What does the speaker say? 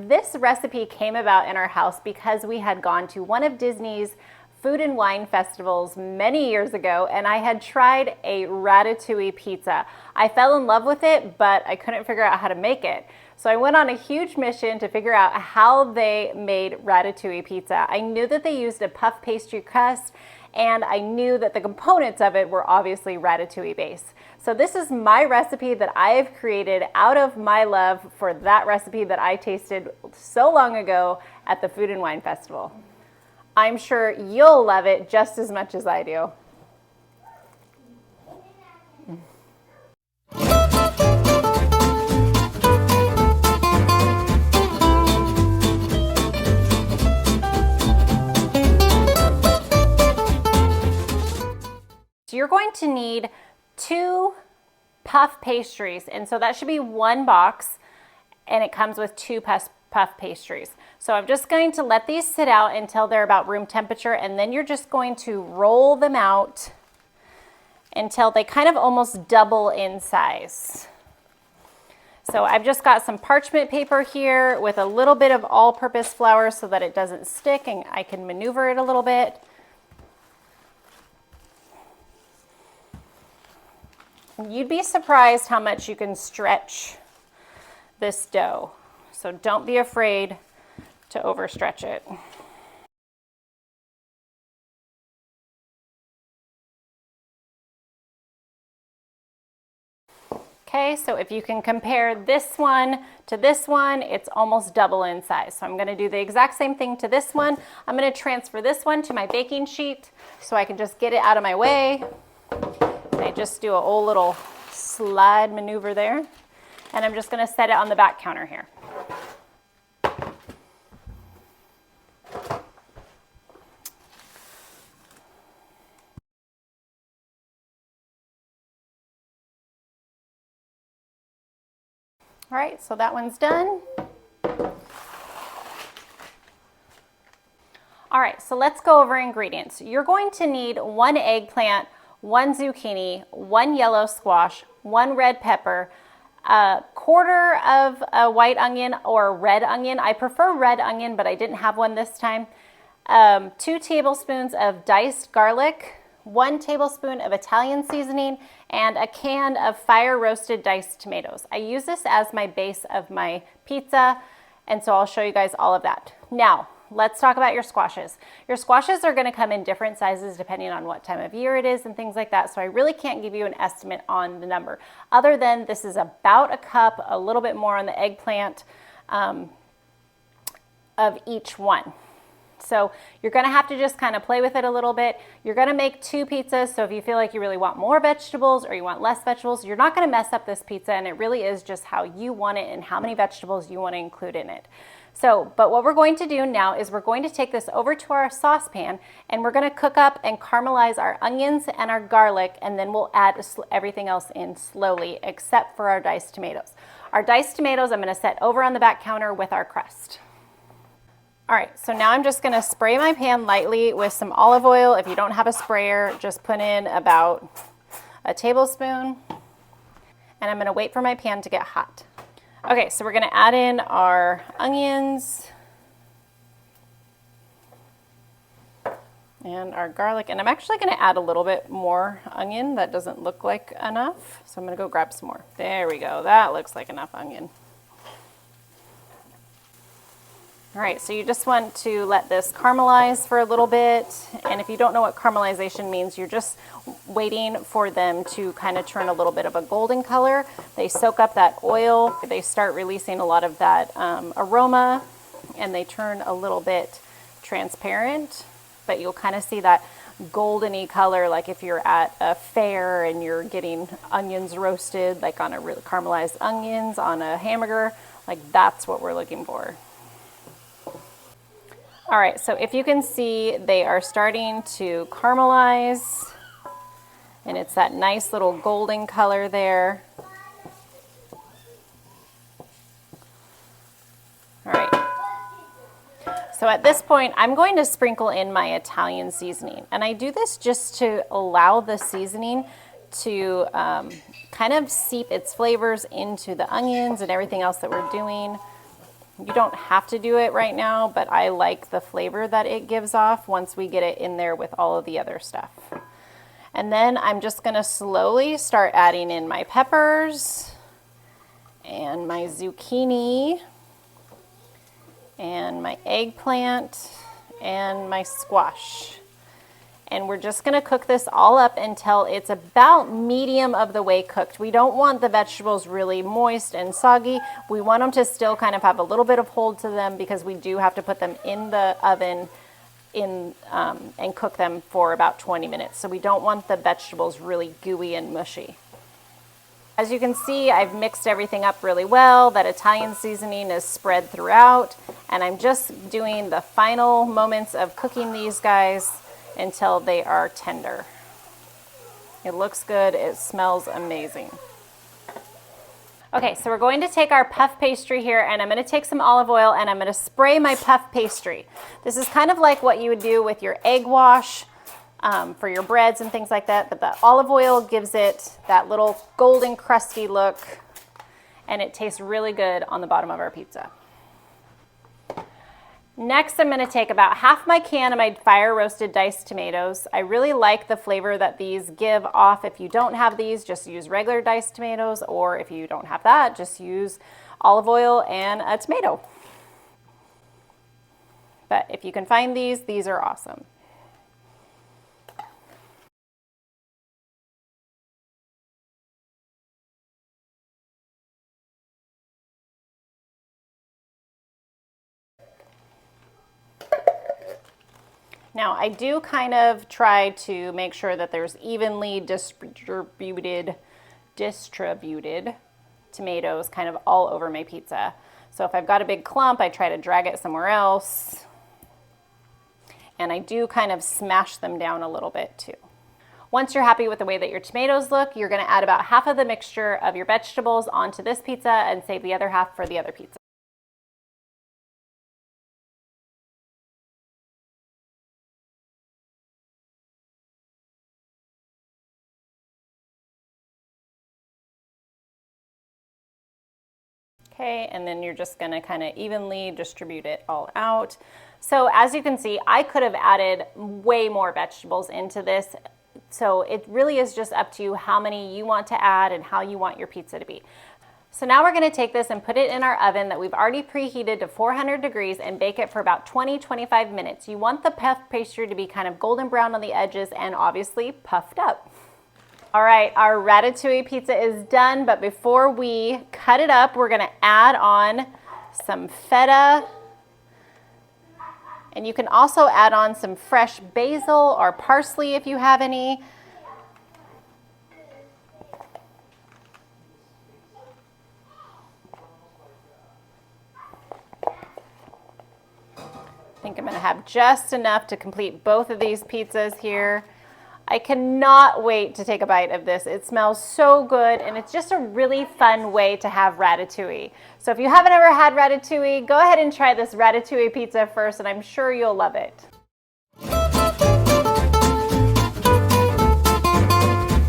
this recipe came about in our house because we had gone to one of Disney's food and wine festivals many years ago, and I had tried a Ratatouille pizza. I fell in love with it, but I couldn't figure out how to make it. So I went on a huge mission to figure out how they made Ratatouille pizza. I knew that they used a puff pastry crust, and I knew that the components of it were obviously Ratatouille based. So this is my recipe that I have created out of my love for that recipe that I tasted so long ago at the Food and Wine Festival. I'm sure you'll love it just as much as I do. So you're going to need 2 puff pastries, and so that should be 1 box, and it comes with 2 puff pastries. So I'm just going to let these sit out until they're about room temperature, and then you're just going to roll them out until they kind of almost double in size. So I've just got some parchment paper here with a little bit of all-purpose flour so that it doesn't stick and I can maneuver it a little bit. You'd be surprised how much you can stretch this dough. So don't be afraid to overstretch it. Okay, so if you can compare this one to this one, it's almost double in size. So I'm going to do the exact same thing to this one. I'm going to transfer this one to my baking sheet so I can just get it out of my way. I just do a whole little slide maneuver there, and I'm just going to set it on the back counter here. All right, so that one's done. All right, so let's go over ingredients. You're going to need 1 eggplant, 1 zucchini, 1 yellow squash, 1 red pepper, a quarter of a white onion or red onion. I prefer red onion, but I didn't have one this time. 2 tablespoons of diced garlic, 1 tablespoon of Italian seasoning, and a can of fire roasted diced tomatoes. I use this as my base of my pizza, and so I'll show you guys all of that. Now, let's talk about your squashes. Your squashes are going to come in different sizes depending on what time of year it is and things like that, so I really can't give you an estimate on the number, other than this is about a cup, a little bit more on the eggplant of each one. So you're going to have to just kind of play with it a little bit. You're going to make 2 pizzas, so if you feel like you really want more vegetables or you want less vegetables, you're not going to mess up this pizza, and it really is just how you want it and how many vegetables you want to include in it. So, but what we're going to do now is we're going to take this over to our saucepan, and we're going to cook up and caramelize our onions and our garlic, and then we'll add everything else in slowly except for our diced tomatoes. Our diced tomatoes I'm going to set over on the back counter with our crust. All right, so now I'm just going to spray my pan lightly with some olive oil. If you don't have a sprayer, just put in about a tablespoon, and I'm going to wait for my pan to get hot. Okay, so we're going to add in our onions and our garlic, and I'm actually going to add a little bit more onion. That doesn't look like enough, so I'm going to go grab some more. There we go. That looks like enough onion. All right, so you just want to let this caramelize for a little bit, and if you don't know what caramelization means, you're just waiting for them to kind of turn a little bit of a golden color. They soak up that oil, they start releasing a lot of that aroma, and they turn a little bit transparent, but you'll kind of see that goldeny color like if you're at a fair and you're getting onions roasted, like on a really caramelized onions on a hamburger, like that's what we're looking for. All right, so if you can see, they are starting to caramelize, and it's that nice little golden color there. All right, so at this point, I'm going to sprinkle in my Italian seasoning, and I do this just to allow the seasoning to kind of seep its flavors into the onions and everything else that we're doing. You don't have to do it right now, but I like the flavor that it gives off once we get it in there with all of the other stuff. And then I'm just gonna slowly start adding in my peppers and my zucchini and my eggplant and my squash. And we're just gonna cook this all up until it's about medium of the way cooked. We don't want the vegetables really moist and soggy. We want them to still kind of have a little bit of hold to them because we do have to put them in the oven and cook them for about 20 minutes. So we don't want the vegetables really gooey and mushy. As you can see, I've mixed everything up really well. That Italian seasoning is spread throughout, and I'm just doing the final moments of cooking these guys until they are tender. It looks good, it smells amazing. Okay, so we're going to take our puff pastry here, and I'm gonna take some olive oil and I'm gonna spray my puff pastry. This is kind of like what you would do with your egg wash for your breads and things like that, but the olive oil gives it that little golden crusty look, and it tastes really good on the bottom of our pizza. Next, I'm gonna take about half my can of my fire roasted diced tomatoes. I really like the flavor that these give off. If you don't have these, just use regular diced tomatoes, or if you don't have that, just use olive oil and a tomato. But if you can find these are awesome. Now, I do kind of try to make sure that there's evenly distributed tomatoes kind of all over my pizza. So if I've got a big clump, I try to drag it somewhere else. And I do kind of smash them down a little bit too. Once you're happy with the way that your tomatoes look, you're gonna add about half of the mixture of your vegetables onto this pizza and save the other half for the other pizza. Okay, and then you're just gonna kind of evenly distribute it all out. So as you can see, I could have added way more vegetables into this. So it really is just up to you how many you want to add and how you want your pizza to be. So now we're gonna take this and put it in our oven that we've already preheated to 400 degrees and bake it for about 20-25 minutes. You want the puff pastry to be kind of golden brown on the edges and obviously puffed up. All right, our Ratatouille pizza is done, but before we cut it up, we're gonna add on some Feta. And you can also add on some fresh basil or parsley if you have any. I think I'm gonna have just enough to complete both of these pizzas here. I cannot wait to take a bite of this. It smells so good, and it's just a really fun way to have ratatouille. So if you haven't ever had ratatouille, go ahead and try this ratatouille pizza first, and I'm sure you'll love it.